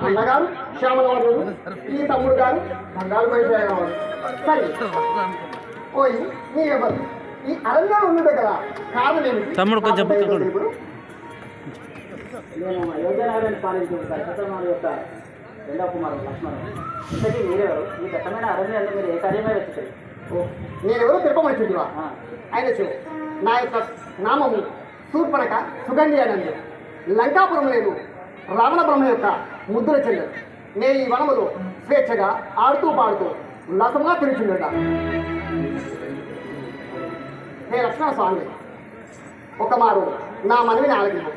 అన్నగారు శ్యామలవారు, ఈ తమ్ముడు గారు బంగారు మనిషి అయినవాడు. సరే ఓయ్ నీ ఎవరు ఈ అరణ్యం ఉన్నదే కదా, కారణం ఏమిటి? తమ్ముడు కొంచెం నేను అయోధ్యనగరాన్ని పాలించిన సతమారు యొక్క రెండవ కుమారుడు లక్ష్మణుడు. ఇంతకీ మీరెవరు? ఈ దట్టమైన అరణ్యాన్ని మీరు ఏ కార్యమే వచ్చారు? నేనెవరో తిప్పమంటుందివా? ఆయన చెవు నా యొక్క నామము శూర్పణఖ సుగంధి అనంది. లంకాపురం లేదు రావణ బ్రహ్మ యొక్క ముద్దుల చెల్లెలు. నేను ఈ వనములో స్వేచ్ఛగా ఆడుతూ పాడుతూ ఉల్లాసంగా తిరుగుతుండట. హే లక్ష్మణ స్వామి, ఒక మారు నా మనవిని ఆలకించు.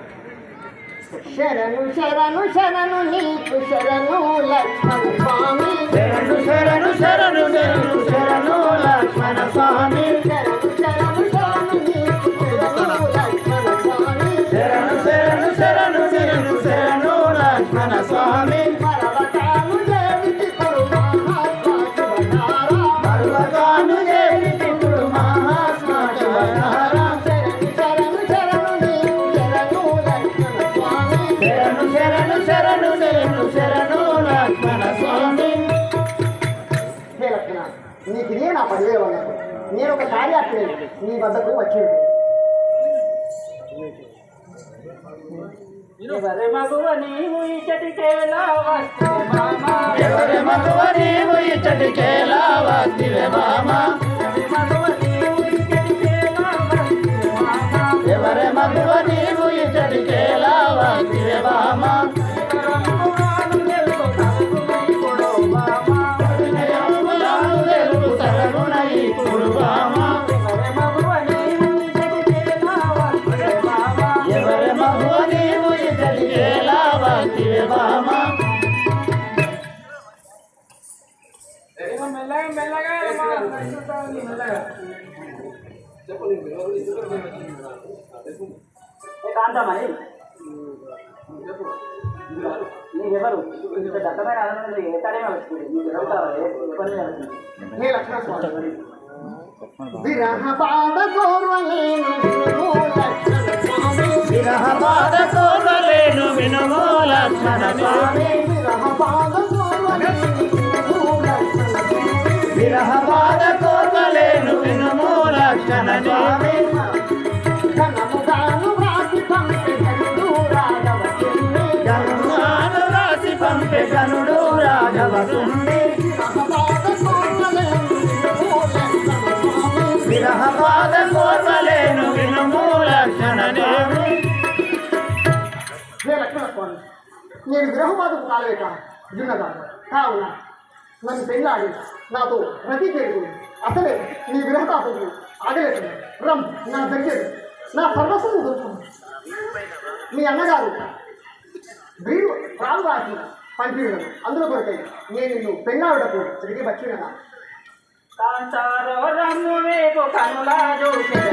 శరణు శరణు శరణు నీకు శరణు లక్ష్మణ స్వామి, శరణు శరణు శరణు శరణు శరణు లక్ష్మణ స్వామి, శరణు శరణు శరణు నీకు శరణు లక్ష్మణ స్వామి, శరణు శరణు శరణు శరణు శరణు లక్ష్మణ స్వామి. పర్వతాలు దేవికి పర్వతాను దేవి తిప్పుడు మహాస్మరణారా, శరణు శరణు శరణు నీకు శరణు లక్ష్మణ స్వామి. శరణు శరణు శరణు శరణు శరణు లక్ష్మణ స్వామి. హే లక్ష్మణ, నీకు ఇదే నా 10,000 వందలు. నేను ఒక కార్యార్థిని నీ వద్దకు వచ్చి ఎవరి మగువ నీవు ఇచ్చటికేలా వస్తే మామా, ఎవరి మగువ నీవు ఇచ్చటికేలా వస్తివే మామా, ఎవరి మగువ నీవు ఇచ్చటికేలా వస్తివే మామా. తెలుగు తరగున ఇప్పుడు మామా, ఎవరి మగువ నీవు ఇచ్చటికేలా వస్తివే మామా. కాంతమని నీకెవరు? ఇంత దట్టమైన ఆనందంలో ఏ కార్యమే వచ్చింది? నీకు ఎవరు కావాలి? ఏ పని జరుగుతుంది? హే లక్ష్మణ స్వామి, విరహ పాద కోరలేను లక్ష్మణ స్వామి, విరహ బాధ కోరలేను వినుము లక్ష్మణ స్వామి, విరహ పాద కోరలేను లక్ష్మణ స్వామి, విరహ బాధ కోరలేను వినుము లక్ష్మణ స్వామి. ఘనముగాను వ్రాసి పంపే ఘనుడు రాఘవసుని, గనుడు రాసి పంపే గనుడు రాఘవసుని, విరహ బాధ కోరలేను వినుము లక్ష్మణ స్వామి. హే లక్ష్మణ స్వామి, నేను విరహబాధకు కాలేక యున్నదా కావున నన్ను పెళ్ళాడి నాతో ప్రతి పేరు అసలే నీ విరహతాపకు ఆగలేదు. రమ్ నా దగ్గర నా సర్వస్వం దొరుకుతుంది. మీ అన్నగారు వీరు రాలు రాసి పంపిణీ అందులో కొరకై నేను నిన్ను పెళ్ళాడకు తిరిగి వచ్చిన కాంతారో రమ్ము వేపు కనులా చూసే